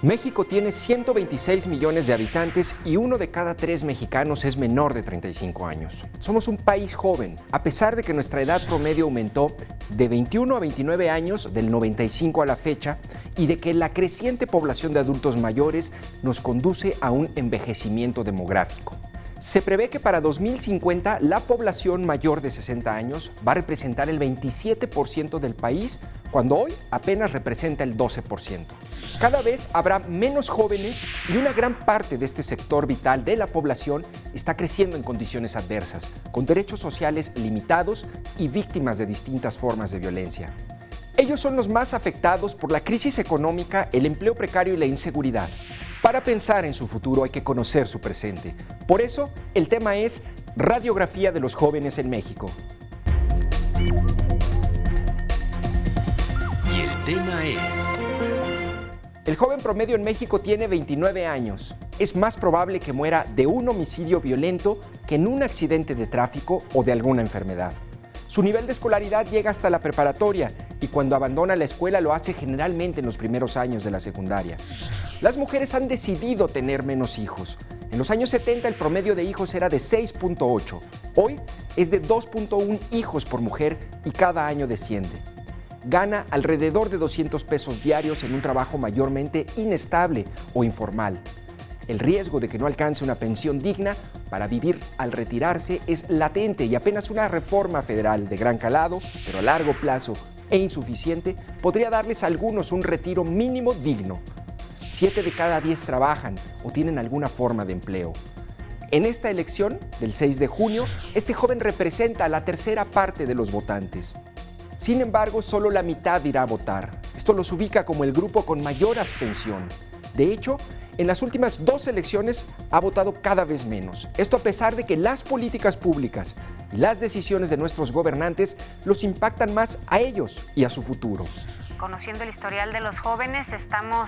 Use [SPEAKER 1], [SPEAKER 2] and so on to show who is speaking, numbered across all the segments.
[SPEAKER 1] México tiene 126 millones de habitantes y 1 de cada 3 mexicanos es menor de 35 años. Somos un país joven, a pesar de que nuestra edad promedio aumentó de 21 a 29 años del 95 a la fecha y de que la creciente población de adultos mayores nos conduce a un envejecimiento demográfico. Se prevé que para 2050 la población mayor de 60 años va a representar el 27% del país, cuando hoy apenas representa el 12%. Cada vez habrá menos jóvenes y una gran parte de este sector vital de la población está creciendo en condiciones adversas, con derechos sociales limitados y víctimas de distintas formas de violencia. Ellos son los más afectados por la crisis económica, el empleo precario y la inseguridad. Para pensar en su futuro hay que conocer su presente. Por eso, el tema es Radiografía de los jóvenes en México.
[SPEAKER 2] Y el tema es...
[SPEAKER 1] El joven promedio en México tiene 29 años. Es más probable que muera de un homicidio violento que en un accidente de tráfico o de alguna enfermedad. Su nivel de escolaridad llega hasta la preparatoria y cuando abandona la escuela lo hace generalmente en los primeros años de la secundaria. Las mujeres han decidido tener menos hijos. En los años 70 el promedio de hijos era de 6.8. Hoy es de 2.1 hijos por mujer y cada año desciende. Gana alrededor de 200 pesos diarios en un trabajo mayormente inestable o informal. El riesgo de que no alcance una pensión digna para vivir al retirarse es latente y apenas una reforma federal de gran calado, pero a largo plazo e insuficiente, podría darles a algunos un retiro mínimo digno. 7 de cada 10 trabajan o tienen alguna forma de empleo. En esta elección del 6 de junio, este joven representa a la tercera parte de los votantes. Sin embargo, solo la mitad irá a votar. Esto los ubica como el grupo con mayor abstención. De hecho, en las últimas 2 elecciones ha votado cada vez menos. Esto a pesar de que las políticas públicas y las decisiones de nuestros gobernantes los impactan más a ellos y a su futuro.
[SPEAKER 3] Conociendo el historial de los jóvenes, estamos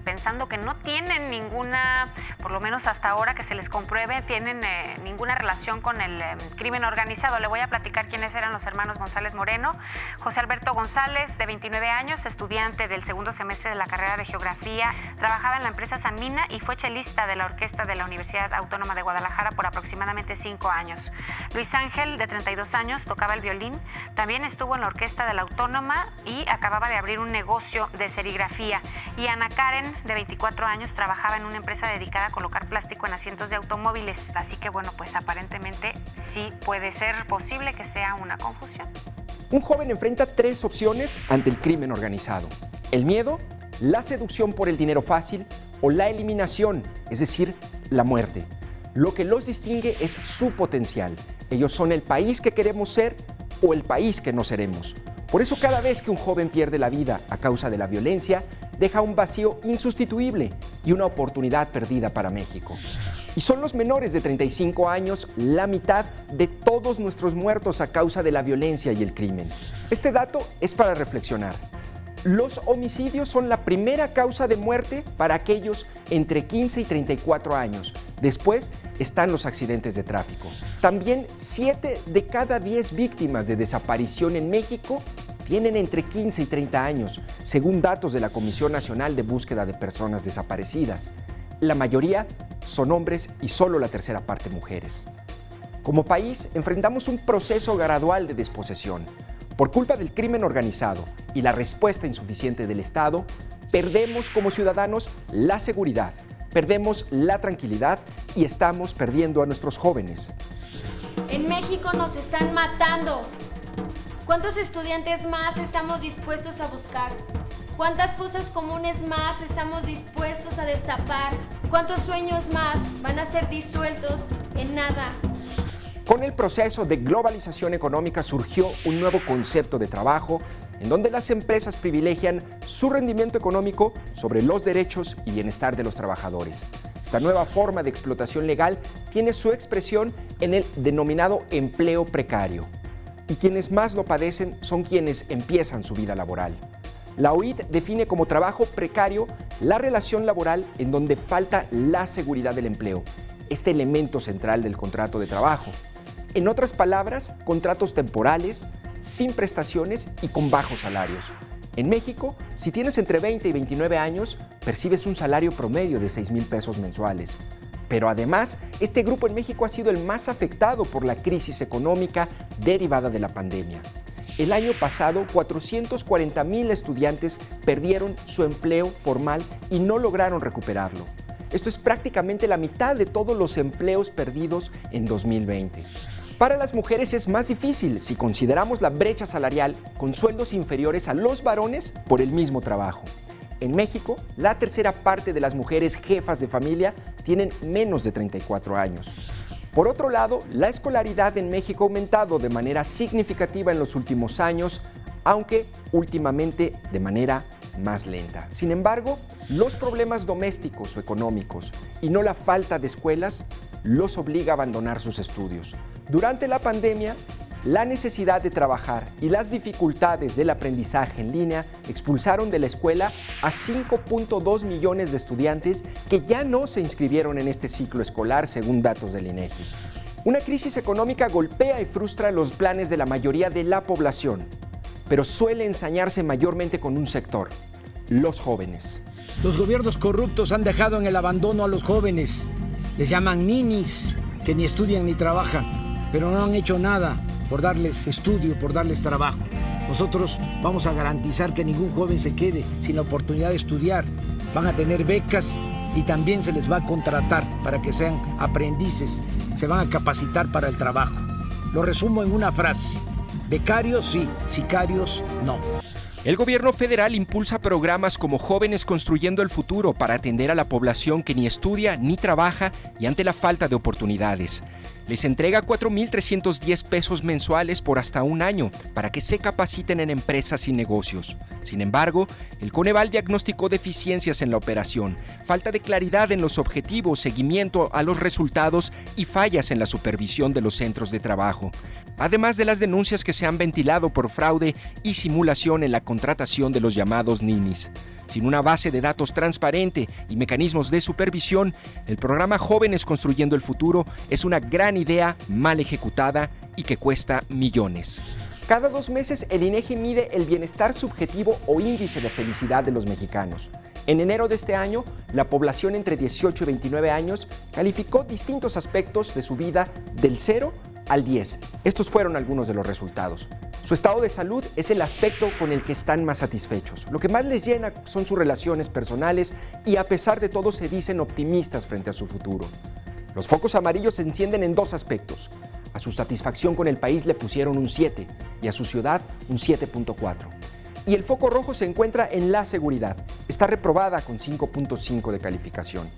[SPEAKER 3] pensando que no tienen ninguna, por lo menos hasta ahora que se les compruebe, tienen ninguna relación con el crimen organizado. Le voy a platicar quiénes eran los hermanos González Moreno. José Alberto González, de 29 años, estudiante del segundo semestre de la carrera de Geografía, trabajaba en la empresa Sanmina y fue chelista de la orquesta de la Universidad Autónoma de Guadalajara por aproximadamente 5 años. Luis Ángel, de 32 años, tocaba el violín, también estuvo en la orquesta de la Autónoma y acababa de abrir un negocio de serigrafía. Y Ana Karen, de 24 años, trabajaba en una empresa dedicada a colocar plástico en asientos de automóviles. Así que bueno, pues aparentemente sí puede ser posible que sea una confusión.
[SPEAKER 1] Un joven enfrenta 3 opciones ante el crimen organizado: el miedo, la seducción por el dinero fácil o la eliminación, es decir, la muerte. Lo que los distingue es su potencial. Ellos son el país que queremos ser o el país que no seremos. Por eso cada vez que un joven pierde la vida a causa de la violencia, deja un vacío insustituible y una oportunidad perdida para México. Y son los menores de 35 años la mitad de todos nuestros muertos a causa de la violencia y el crimen. Este dato es para reflexionar. Los homicidios son la primera causa de muerte para aquellos entre 15 y 34 años. Después están los accidentes de tráfico. También 7 de cada 10 víctimas de desaparición en México tienen entre 15 y 30 años, según datos de la Comisión Nacional de Búsqueda de Personas Desaparecidas. La mayoría son hombres y solo la tercera parte mujeres. Como país, enfrentamos un proceso gradual de desposesión. Por culpa del crimen organizado y la respuesta insuficiente del Estado, perdemos como ciudadanos la seguridad, perdemos la tranquilidad y estamos perdiendo a nuestros jóvenes.
[SPEAKER 4] En México nos están matando. ¿Cuántos estudiantes más estamos dispuestos a buscar? ¿Cuántas fosas comunes más estamos dispuestos a destapar? ¿Cuántos sueños más van a ser disueltos en nada?
[SPEAKER 1] Con el proceso de globalización económica surgió un nuevo concepto de trabajo en donde las empresas privilegian su rendimiento económico sobre los derechos y bienestar de los trabajadores. Esta nueva forma de explotación legal tiene su expresión en el denominado empleo precario. Y quienes más lo padecen son quienes empiezan su vida laboral. La OIT define como trabajo precario la relación laboral en donde falta la seguridad del empleo, este elemento central del contrato de trabajo. En otras palabras, contratos temporales, sin prestaciones y con bajos salarios. En México, si tienes entre 20 y 29 años, percibes un salario promedio de 6,000 pesos mensuales. Pero además, este grupo en México ha sido el más afectado por la crisis económica derivada de la pandemia. El año pasado, 440,000 estudiantes perdieron su empleo formal y no lograron recuperarlo. Esto es prácticamente la mitad de todos los empleos perdidos en 2020. Para las mujeres es más difícil si consideramos la brecha salarial con sueldos inferiores a los varones por el mismo trabajo. En México, la tercera parte de las mujeres jefas de familia tienen menos de 34 años. Por otro lado, la escolaridad en México ha aumentado de manera significativa en los últimos años, aunque últimamente de manera más lenta. Sin embargo, los problemas domésticos o económicos y no la falta de escuelas los obliga a abandonar sus estudios. Durante la pandemia, la necesidad de trabajar y las dificultades del aprendizaje en línea expulsaron de la escuela a 5.2 millones de estudiantes que ya no se inscribieron en este ciclo escolar, según datos del INEGI. Una crisis económica golpea y frustra los planes de la mayoría de la población, pero suele ensañarse mayormente con un sector: los jóvenes.
[SPEAKER 5] Los gobiernos corruptos han dejado en el abandono a los jóvenes. Les llaman ninis, que ni estudian ni trabajan, pero no han hecho nada por darles estudio, por darles trabajo. Nosotros vamos a garantizar que ningún joven se quede sin la oportunidad de estudiar. Van a tener becas y también se les va a contratar para que sean aprendices. Se van a capacitar para el trabajo. Lo resumo en una frase: becarios sí, sicarios no.
[SPEAKER 1] El gobierno federal impulsa programas como Jóvenes Construyendo el Futuro para atender a la población que ni estudia ni trabaja y ante la falta de oportunidades. Les entrega 4,310 pesos mensuales por hasta un año para que se capaciten en empresas y negocios. Sin embargo, el Coneval diagnosticó deficiencias en la operación, falta de claridad en los objetivos, seguimiento a los resultados y fallas en la supervisión de los centros de trabajo. Además de las denuncias que se han ventilado por fraude y simulación en la contratación de los llamados ninis. Sin una base de datos transparente y mecanismos de supervisión, el programa Jóvenes Construyendo el Futuro es una gran idea mal ejecutada y que cuesta millones. Cada 2 meses el INEGI mide el bienestar subjetivo o índice de felicidad de los mexicanos. En enero de este año, la población entre 18 y 29 años calificó distintos aspectos de su vida del 0 al 10. Estos fueron algunos de los resultados. Su estado de salud es el aspecto con el que están más satisfechos. Lo que más les llena son sus relaciones personales y a pesar de todo se dicen optimistas frente a su futuro. Los focos amarillos se encienden en 2 aspectos. A su satisfacción con el país le pusieron un 7 y a su ciudad un 7.4. Y el foco rojo se encuentra en la seguridad. Está reprobada con 5.5 de calificación.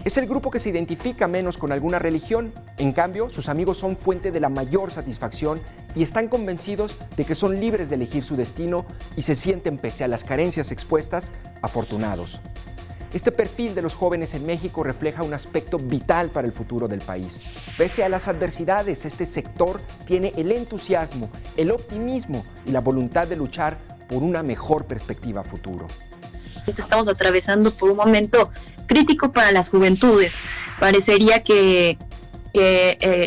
[SPEAKER 1] Es el grupo que se identifica menos con alguna religión. En cambio, sus amigos son fuente de la mayor satisfacción y están convencidos de que son libres de elegir su destino y se sienten, pese a las carencias expuestas, afortunados. Este perfil de los jóvenes en México refleja un aspecto vital para el futuro del país. Pese a las adversidades, este sector tiene el entusiasmo, el optimismo y la voluntad de luchar por una mejor perspectiva a futuro.
[SPEAKER 6] Estamos atravesando por un momento crítico para las juventudes. Parecería que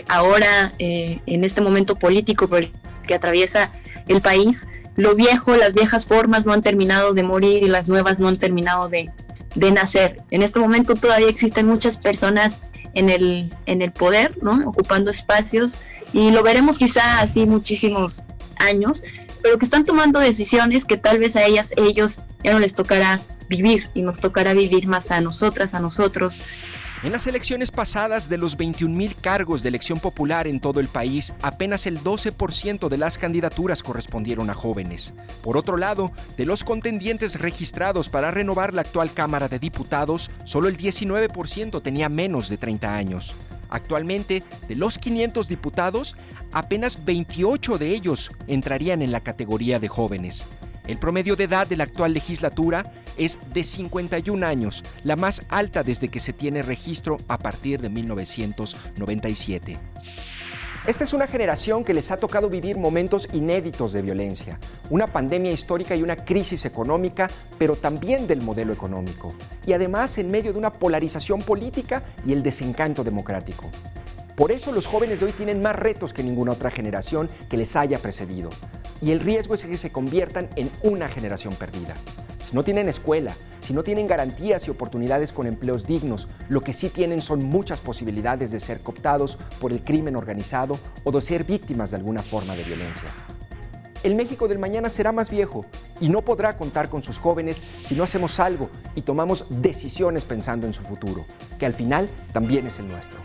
[SPEAKER 6] ahora, en este momento político que atraviesa el país, lo viejo, las viejas formas no han terminado de morir y las nuevas no han terminado de nacer. En este momento todavía existen muchas personas en el poder, ¿no? Ocupando espacios, y lo veremos quizá así muchísimos años, pero que están tomando decisiones que tal vez a ellos ya no les tocará vivir, y nos tocará vivir más a nosotras, a nosotros.
[SPEAKER 1] En las elecciones pasadas, de los 21,000 cargos de elección popular en todo el país, apenas el 12% de las candidaturas correspondieron a jóvenes. Por otro lado, de los contendientes registrados para renovar la actual Cámara de Diputados, solo el 19% tenía menos de 30 años. Actualmente, de los 500 diputados, apenas 28 de ellos entrarían en la categoría de jóvenes. El promedio de edad de la actual legislatura es de 51 años, la más alta desde que se tiene registro a partir de 1997. Esta es una generación que les ha tocado vivir momentos inéditos de violencia, una pandemia histórica y una crisis económica, pero también del modelo económico, y además en medio de una polarización política y el desencanto democrático. Por eso los jóvenes de hoy tienen más retos que ninguna otra generación que les haya precedido. y el riesgo es que se conviertan en una generación perdida. Si no tienen escuela, si no tienen garantías y oportunidades con empleos dignos, lo que sí tienen son muchas posibilidades de ser cooptados por el crimen organizado o de ser víctimas de alguna forma de violencia. El México del mañana será más viejo y no podrá contar con sus jóvenes si no hacemos algo y tomamos decisiones pensando en su futuro, que al final también es el nuestro.